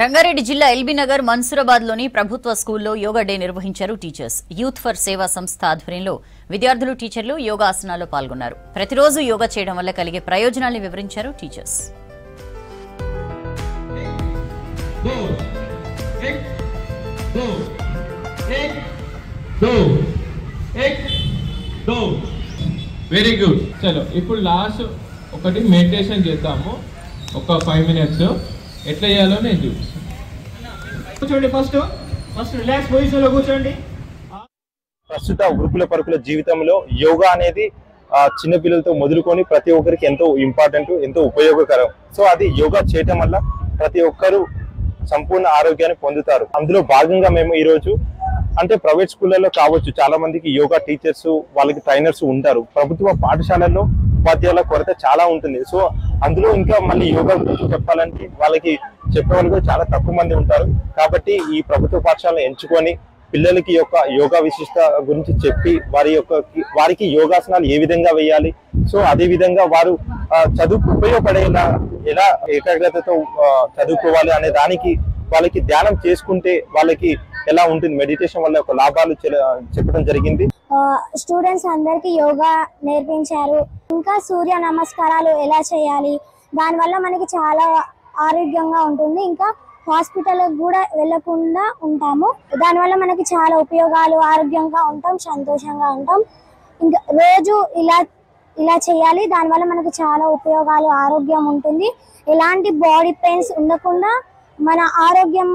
రంగారెడ్డి జిల్లా ఎల్బీ నగర్ మన్సూరాబాద్ లోని ప్రభుత్వ స్కూల్లో యోగా డే నిర్వహించారు టీచర్స్. యూత్ ఫర్ సేవా సంస్థ ఆధ్వర్యంలో విద్యార్థులు టీచర్లు యోగాసనాల్లో పాల్గొన్నారు. ప్రతిరోజు యోగా చేయడం వల్ల కలిగే ప్రయోజనాలను వివరించారు టీచర్స్. Very good. చలో ఇప్పుడు లాస్ట్ ఒకటి మెడిటేషన్ చేద్దాము. ఒక 5 minutes ఎట్లా చేయాలో నేను చూపిస్తాను. కూర్చోండి. ఫస్ట్ రిలాక్స్ పొజిషన్ లో కూర్చోండి. ప్రస్తుత ఉరుకుల పరుకుల జీవితంలో యోగా అనేది చిన్న పిల్లలతో మొదలుకొని ప్రతి ఒక్కరికి ఎంతో ఇంపార్టెంట్, ఎంతో ఉపయోగకరం. సో అది యోగా చేయటం వల్ల ప్రతి ఒక్కరు సంపూర్ణ ఆరోగ్యాన్ని పొందుతారు. అందులో భాగంగా మేము ఈరోజు అంటే ప్రైవేట్ స్కూళ్ళలో కావచ్చు, చాలా మందికి యోగా టీచర్స్, వాళ్ళకి ట్రైనర్స్ ఉంటారు. ప్రభుత్వ పాఠశాలల్లో ఉపాధ్యాయుల కొరత చాలా ఉంటుంది. సో అందులో ఇంకా మళ్ళీ యోగా గురించి చెప్పాలంటే వాళ్ళకి చెప్పేవాళ్ళు కూడా చాలా తక్కువ మంది ఉంటారు. కాబట్టి ఈ ప్రభుత్వ పాఠశాలను ఎంచుకొని పిల్లలకి యోగా విశిష్ట గురించి చెప్పి వారికి యోగాసనాలు ఏ విధంగా వేయాలి, సో అదే విధంగా వారు చదువుకు ఉపయోగపడేలా ఎలా ఏకాగ్రతతో చదువుకోవాలి అనే దానికి వాళ్ళకి ధ్యానం చేసుకుంటే వాళ్ళకి ఎలా ఉంటుంది, మెడిటేషన్ వల్ల ఒక లాభాలు చెప్పడం జరిగింది. స్టూడెంట్స్ అందరికి యోగా నేర్పించారు. ఇంకా సూర్య నమస్కారాలు ఎలా చేయాలి, దానివల్ల మనకి చాలా ఆరోగ్యంగా ఉంటుంది. ఇంకా హాస్పిటల్ కూడా వెళ్ళకుండా ఉంటాము. దానివల్ల మనకి చాలా ఉపయోగాలు, ఆరోగ్యంగా ఉంటాం, సంతోషంగా ఉంటాం. ఇంకా రోజు ఇలా చేయాలి. దానివల్ల మనకి చాలా ఉపయోగాలు, ఆరోగ్యం ఉంటుంది. ఎలాంటి బాడీ పెయిన్స్ ఉండకుండా మన ఆరోగ్యం